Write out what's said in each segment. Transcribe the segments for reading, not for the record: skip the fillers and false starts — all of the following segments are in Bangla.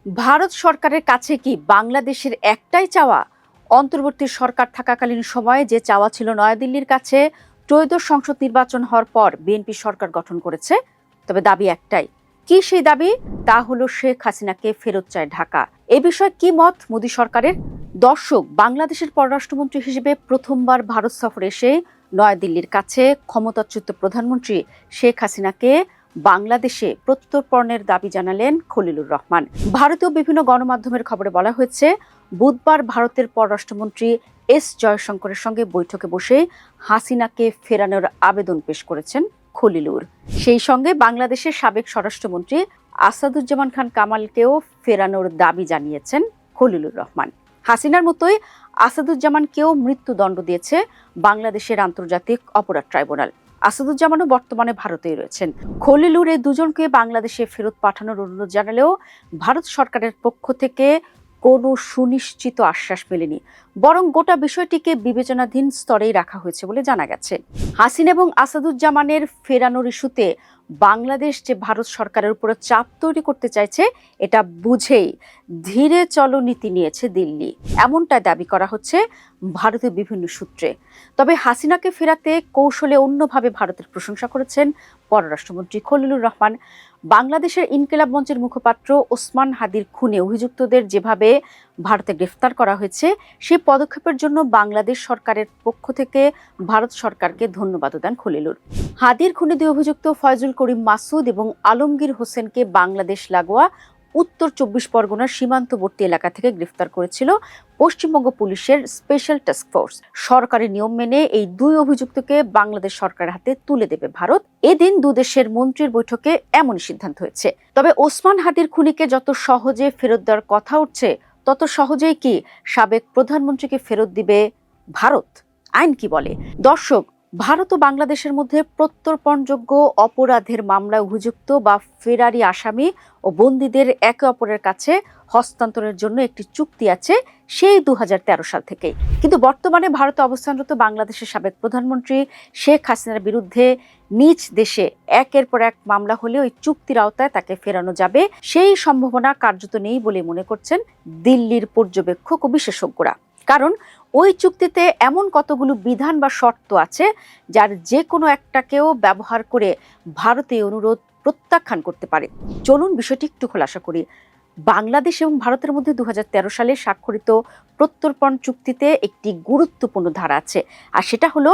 ভারত সরকারের কাছে কি বাংলাদেশের একটাই চাওয়া? অন্তর্বর্তী সরকার থাকাকালীন সময়ে যে চাওয়া ছিল নয়াদিল্লির কাছে, ত্রয়োদশ সংসদ নির্বাচন হওয়ার পর বিএনপি সরকার গঠন করেছে। তবে দাবি একটাই। কি সেই দাবি? তা হলো শেখ হাসিনাকে ফেরত চায় ঢাকা। এ বিষয়ে কি মত মোদী সরকারের? দর্শক, বাংলাদেশের পররাষ্ট্রমন্ত্রী হিসেবে প্রথমবার ভারত সফরে এসে নয়াদিল্লির কাছে ক্ষমতাচ্যুত প্রধানমন্ত্রী শেখ হাসিনাকে বাংলাদেশে প্রত্যর্পণের দাবি জানালেন খলিলুর রহমান। ভারতীয় বিভিন্ন গণমাধ্যমের খবরে বলা হয়েছে, বুধবার ভারতের পররাষ্ট্রমন্ত্রী এস জয়শঙ্করের সঙ্গে বৈঠকে বসে হাসিনাকে ফেরানোর আবেদন পেশ করেছেন খলিলুর। সেই সঙ্গে বাংলাদেশের সাবেক স্বরাষ্ট্রমন্ত্রী আসাদুজ্জামান খান কামালকেও ফেরানোর দাবি জানিয়েছেন খলিলুর রহমান। হাসিনার মতোই আসাদুজ্জামানকেও মৃত্যুদণ্ড দিয়েছে বাংলাদেশের আন্তর্জাতিক অপরাধ ট্রাইব্যুনাল। আসাদুজ্জামানও বর্তমানে ভারতেই রয়েছেন। খলিলুর এই দুজনকে বাংলাদেশে ফেরত পাঠানোর অনুরোধ জানালেও ভারত সরকারের পক্ষ থেকে কোনো সুনিশ্চিত আশ্বাস মেলেনি, বরং গোটা বিষয়টিকে বিবেচনাধীন স্তরেই রাখা হয়েছে বলে জানা গেছে। হাসিনা এবং আসাদুজ্জামানের ফেরানোর ইস্যুতে বাংলাদেশ যে ভারত সরকারের উপর চাপ তৈরি করতে চাইছে, এটা বুঝেই ধীরে চলো নীতি নিয়েছে দিল্লি, এমনটাই দাবি করা হচ্ছে ভারতের বিভিন্ন সূত্রে। তবে হাসিনাকে ফেরাতে কৌশলে অন্যভাবে ভারতের প্রশংসা করেছেন পররাষ্ট্রমন্ত্রী খলিলুর রহমান। বাংলাদেশের ইনকিলাব মঞ্চের মুখপাত্র ওসমান হাদির খুনে অভিযুক্তদের যেভাবে ভারতে গ্রেফতার করা হয়েছে, সেই পদক্ষেপের জন্য বাংলাদেশ সরকারের পক্ষ থেকে ভারত সরকারকে ধন্যবাদ দেন খলিলুর। হাদির খুনে দুই অভিযুক্ত ফয়জুল করিম মাসুদ এবং আলমগীর হোসেনকে বাংলাদেশ লাগোয়া উত্তর 24 পরগনার সীমান্তবর্তী এলাকা থেকে গ্রেফতার করেছিল পশ্চিমবঙ্গ পুলিশের স্পেশাল টাস্ক ফোর্স। সরকারি নিয়ম মেনে এই দুই অভিযুক্তকে বাংলাদেশ সরকারের হাতে তুলে দেবে ভারত। এদিন দুদেশের মন্ত্রীর বৈঠকে এমনই সিদ্ধান্ত হয়েছে। তবে ওসমান হাদির খুনিকে যত সহজে ফেরত দেওয়ার কথা উঠছে, তত সহজেই কি সাবেক প্রধানমন্ত্রীকে ফেরত দিবে ভারত? আইন কি বলে? দর্শক, ভারত ও বাংলাদেশের মধ্যে প্রত্যর্পণযোগ্য অপরাধের মামলায় অভিযুক্ত বা ফেরারি আসামি ও বন্দীদের একে অপরের কাছে হস্তান্তরের জন্য একটি চুক্তি আছে সেই 2013 সাল থেকেই। কিন্তু বর্তমানে ভারতে অবস্থানরত বাংলাদেশের সাবেক প্রধানমন্ত্রী শেখ হাসিনার বিরুদ্ধে নিজ দেশে একের পর এক মামলা হলে ওই চুক্তির আওতায় তাকে ফেরানো যাবে সেই সম্ভাবনা কার্যত নেই বলে মনে করছেন দিল্লির পর্যবেক্ষক ও বিশেষজ্ঞরা। কারণ ওই চুক্তিতে এমন কতগুলো বিধান বা শর্ত আছে, যার যে কোনো একটাকেও ব্যবহার করে ভারত এই অনুরোধ প্রত্যাখ্যান করতে পারে। চলুন বিষয়টি একটু খোলাসা করি। বাংলাদেশ এবং ভারতের মধ্যে 2013 সালে স্বাক্ষরিত প্রত্যর্পণ চুক্তিতে একটি গুরুত্বপূর্ণ ধারা আছে, আর সেটা হলো,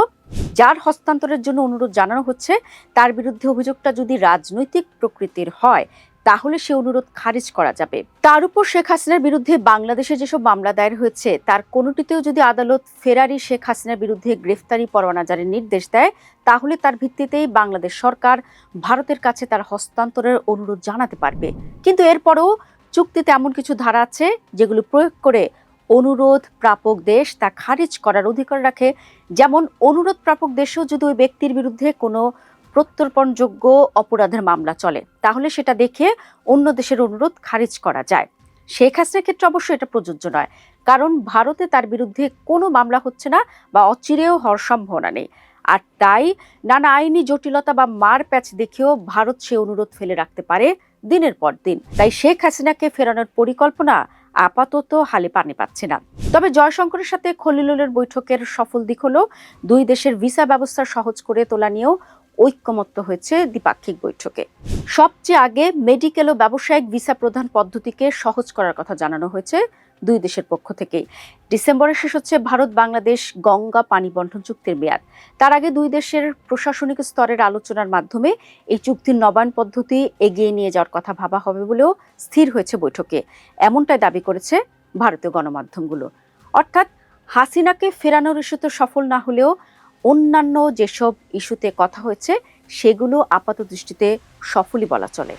যার হস্তান্তরের জন্য অনুরোধ জানানো হচ্ছে তার বিরুদ্ধে অভিযোগটা যদি রাজনৈতিক প্রকৃতির হয়, তাহলে সে অনুরোধ খারিজ করা যাবে। তার উপর শেখ হাসিনার বিরুদ্ধে বাংলাদেশে যেসব মামলা দায়ের হয়েছে, তার কোনোটিতেও যদি আদালত ফেরারি শেখ হাসিনার বিরুদ্ধে গ্রেফতারি পরোয়ানা জারির নির্দেশ দেয়, তাহলে তার ভিত্তিতেই বাংলাদেশ সরকার ভারতের কাছে তার হস্তান্তরের অনুরোধ জানাতে পারবে। কিন্তু এরপরও চুক্তিতে এমন কিছু ধারা আছে যেগুলো প্রয়োগ করে অনুরোধ প্রাপক দেশ তা খারিজ করার অধিকার রাখে। যেমন, অনুরোধ প্রাপক দেশেও যদি ওই ব্যক্তির বিরুদ্ধে কোনো প্রত্যর্পণযোগ্য অপরাধের মামলা চলে, তাহলে সেটা দেখে অন্য দেশের অনুরোধ খারিজ করা যায়। শেখ হাসিনার ক্ষেত্রে অবশ্যই এটা প্রযোজ্য নয়, কারণ ভারতে তার বিরুদ্ধে কোনো মামলা হচ্ছে না বা অচিরেও হওয়ার সম্ভাবনা নেই। আর তাই নানা আইনি জটিলতা বা মার প্যাচ দেখেও ভারত সে অনুরোধ ফেলে রাখতে পারে দিনের পর দিন। তাই শেখ হাসিনাকে ফেরানোর পরিকল্পনা আপাতত হালে পানি পাচ্ছে না। তবে জয়শঙ্করের সাথে খলিলুরের বৈঠকের সফল দিক হলো, দুই দেশের ভিসা ব্যবস্থা সহজ করে তোলা নিয়েও ঐক্যমত্য হয়েছে দ্বিপাক্ষিক বৈঠকে। সবচেয়ে আগে মেডিকেল ও ব্যবসায়িক ভিসা প্রদান পদ্ধতিকে সহজ করার কথা জানানো হয়েছে দুই দেশের পক্ষ থেকেই। ডিসেম্বরে শেষ হচ্ছে ভারত বাংলাদেশ গঙ্গা পানি বন্টন চুক্তির মেয়াদ। তার আগে দুই দেশের প্রশাসনিক স্তরের আলোচনার মাধ্যমে এই চুক্তির নবায়ন পদ্ধতি এগিয়ে নিয়ে যাওয়ার কথা ভাবা হবে বলেও স্থির হয়েছে বৈঠকে, এমনটাই দাবি করেছে ভারতীয় গণমাধ্যমগুলো। অর্থাৎ হাসিনাকে ফেরানোর ইস্যুতে সফল না হলেও অন্যান্য যেসব ইস্যুতে কথা হয়েছে, সেগুলো আপাত দৃষ্টিতে সফলই বলা চলে।